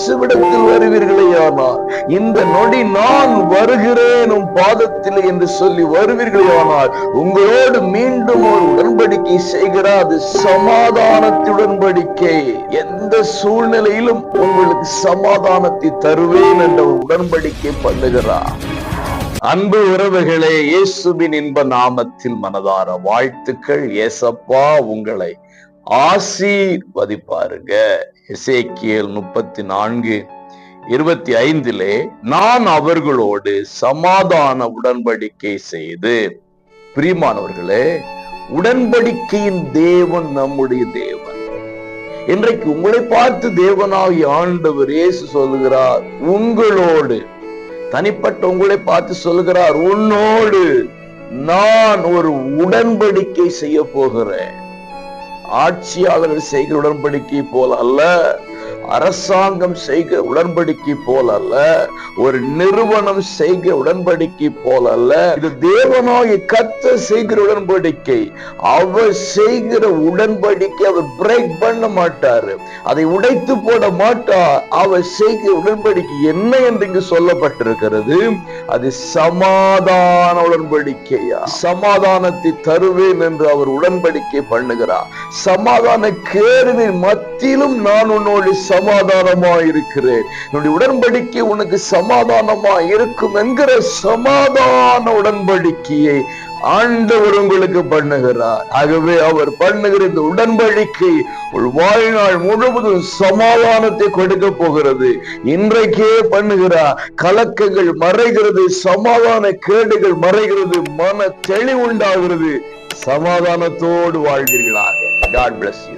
இயேசுவிடத்தில் வருவீர்களேயானால், இந்த நொடி நான் வருகிறேன் உன் பாதத்தில் என்று சொல்லி வருவீர்களேயானால், உங்களோடு மீண்டும் ஒரு உடன்படிக்கை செய்கிறார். அது சமாதானத்தின் உடன்படிக்கை. எந்த சூழ்நிலையிலும் உங்களுக்கு சமாதானத்தை தருவேன் என்ற ஒரு உடன்படிக்கை பண்ணுகிறார். அன்பு உறவுகளே, இயேசுவின் இன்ப நாமத்தில் மனதார வாழ்த்துக்கள். ஏசப்பா உங்களை ஆசீர்வதிப்பாருங்க. எசேக்கியேல் 34:25 நான் அவர்களோடு சமாதான உடன்படிக்கை செய்து. பிரியமானவர்களே, உடன்படிக்கையின் தேவன் நம்முடைய தேவன். இன்றைக்கு உங்களை பார்த்து தேவனாகிய ஆண்டவர் இயேசு சொல்லுகிறார், உங்களோடு, தனிப்பட்ட உங்களை பார்த்து சொல்லுகிறார், உன்னோடு நான் ஒரு உடன்படிக்கை செய்ய போகிறேன். ஆட்சியாளர்கள் செய்கிற உடன்படிக்கை போல அல்ல, அரசாங்கம் செய்கிற உடன்படிக்கை போல அல்ல, ஒரு நிறுவனம் செய்கிற உடன்படிக்கை போல அல்ல. இது தேவனாகிய கர்த்தர் செய்கிற உடன்படிக்கை. அவர் செய்கிற உடன்படிக்கை அவர் பிரேக் பண்ண மாட்டாரு, அதை உடைத்து போட மாட்டார். அவர் செய்கிற உடன்படிக்கை என்ன என்று இங்கு சொல்லப்பட்டிருக்கிறது? அது சமாதான உடன்படிக்கையா. சமாதானத்தை தருவேன் என்று அவர் உடன்படிக்கை பண்ணுகிறார். சமாதான கேடுவின் மத்தியிலும் நான் உன்னோடு சமாதானமா இருக்கிறேன், என்னுடைய உடன்படிக்கை உனக்கு சமாதானமா இருக்கும் என்கிற சமாதான உடன்படிக்கையை ஆண்டவர் உங்களுக்கு பண்ணுகிறார். ஆகவே அவர் பண்ணுகிற இந்த உடன்படிக்கை ஒரு வாழ்நாள் முழுவதும் சமாதானத்தை கொடுக்க போகிறது. இன்றைக்கே பண்ணுகிறார். கலக்கங்கள் மறைகிறது, சமாதான கேடுகள் மறைகிறது, மன தெளிவுண்டாகிறது. சமாதானத்தோடு வாழ்வீர்களாக. God bless you.